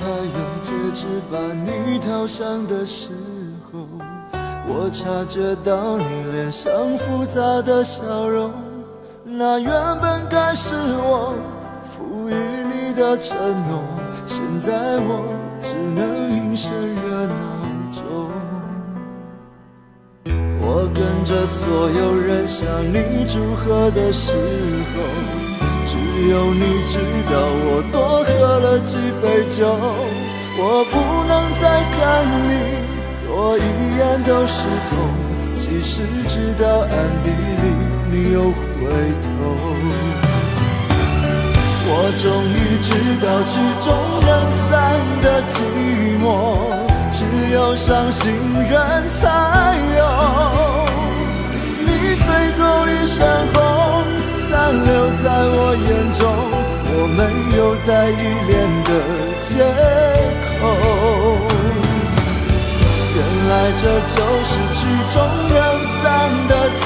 他用戒指把你套上的时候，我察觉到你脸上复杂的笑容，那原本该是我赋予你的承诺，现在我只能隐身热闹中。我跟着所有人向你祝贺的时候，只有你知道我多喝了几杯酒。我不能再看你多一眼都是痛，即使知道暗地里你又回头。我终于知道曲终人散的寂寞，只有伤心人才有。你最后一身红残留在我眼中，我没有再依恋的借口。原来这就是曲终人散的寂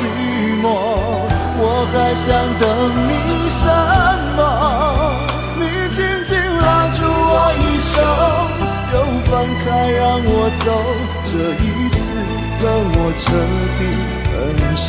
寞，我还想等你什么？你紧紧拉住我一手，又放开让我走，这一次跟我彻底分手。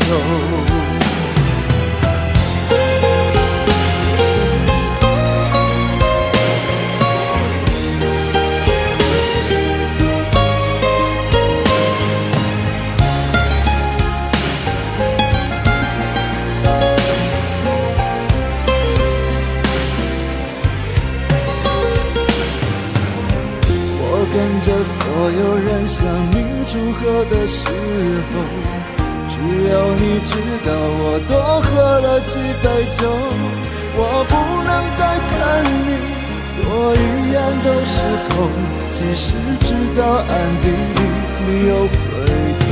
跟着所有人向你祝贺的时候，只有你知道我多喝了几杯酒。我不能再看你多一眼都是痛，即使知道暗地里你又回头。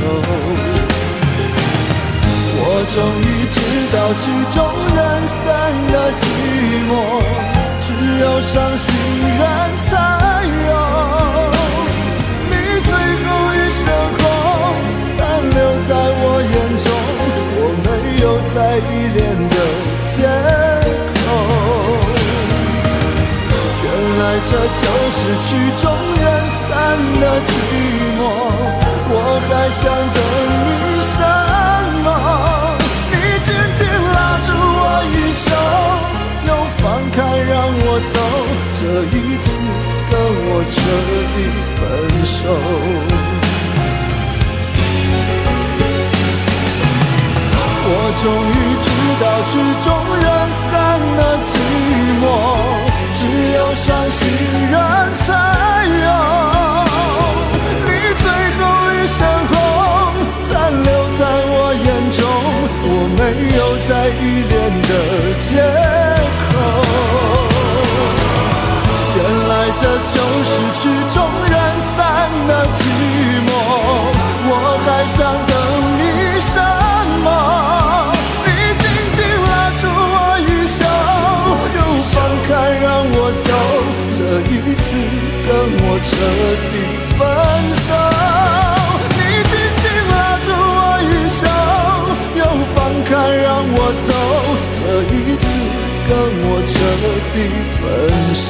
我终于知道曲终人散的寂寞，只有伤心人才有。最后一身红残留在我眼中，我没有再依恋的借口。原来这就是曲终人散的寂寞，我还想等你什么？你紧紧拉住我一手，又放开让我走，这一次跟我彻底分手。我终于知道曲终人散的寂寞，只有伤心人才有。你最后一身红残留在我眼中，我没有再依恋的借口。原来这就是曲终人散的寂寞，我还想等你什么？你紧紧拉住我一手，又放开让我走，这一次跟我彻底分手。你紧紧拉住我一手，又放开让我走，这一次跟我彻底分手。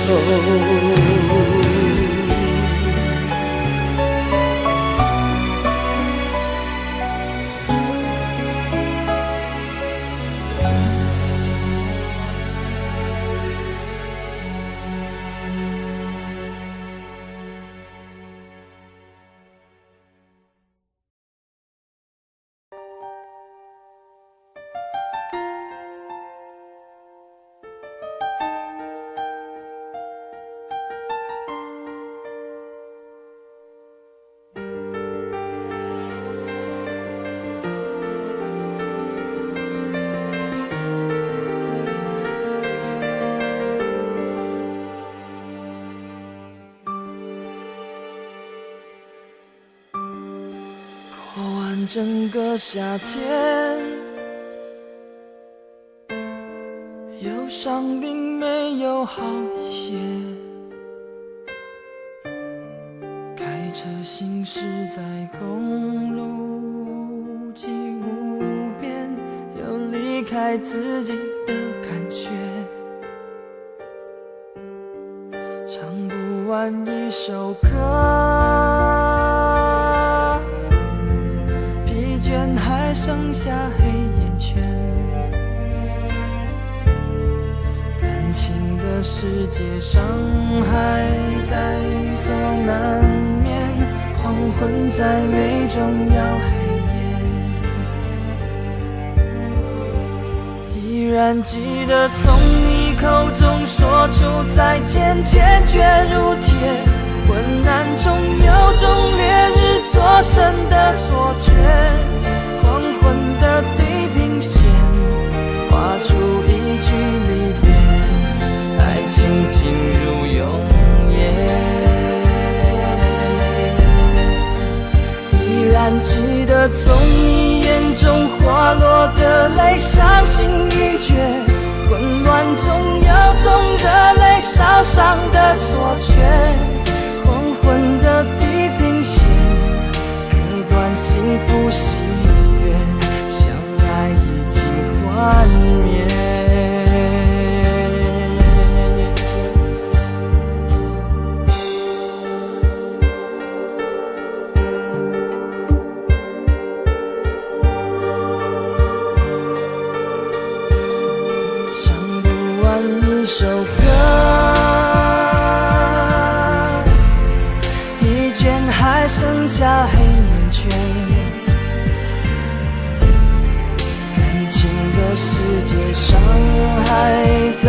整个夏天，忧伤并没有好一些。开车行驶在公路际无边，有离开自己的感觉。唱不完一首歌，疲倦还剩下黑眼圈，感情的世界伤害在所难免，黄昏再美终要黑夜，依然记得从你口中说出再见，坚决如铁，昏暗中有种烈日灼身的错觉，黄昏的地平线画出一句离别，爱情进入永夜，依然记得从你眼中滑落的泪，伤心欲绝，混乱中有种热泪烧伤的错觉，黄昏的地平线割断幸福喜悦，相爱已经幻灭。唱不完一首歌，疲倦还剩下黑眼圈，感情的世界伤害在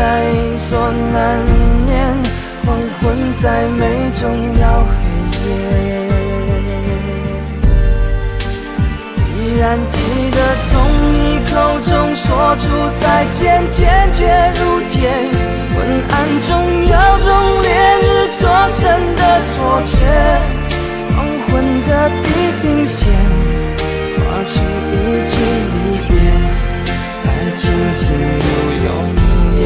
所难免，黄昏再美终要黑夜，依然记得从你口中说出再见，坚决如铁，昏暗中有种烈日灼身的错觉，黄昏的地平线画出一句离别，爱情进入永夜，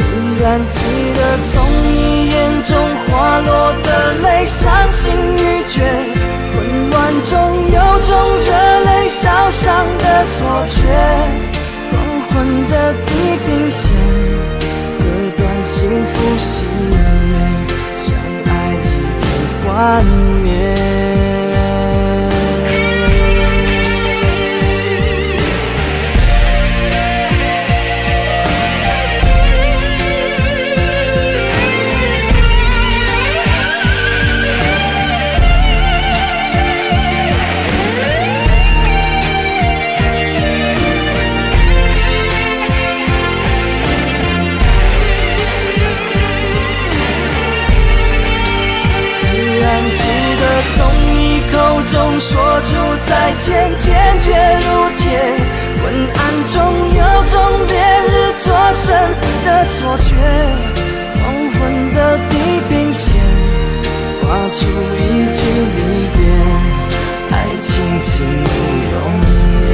依然记得从你眼中滑落的泪，伤心欲绝，混乱中有种热泪烧伤的错觉，黄昏的地平线割断幸福喜悦，相爱已经幻灭。从你口中说出再见，坚决如铁，昏暗中有种烈日灼身的错觉，黄昏的地平线画出一句离别，爱情进入永夜，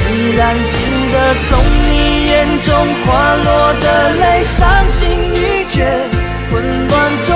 依然记得从你眼中滑落的泪，伤心欲绝，混乱中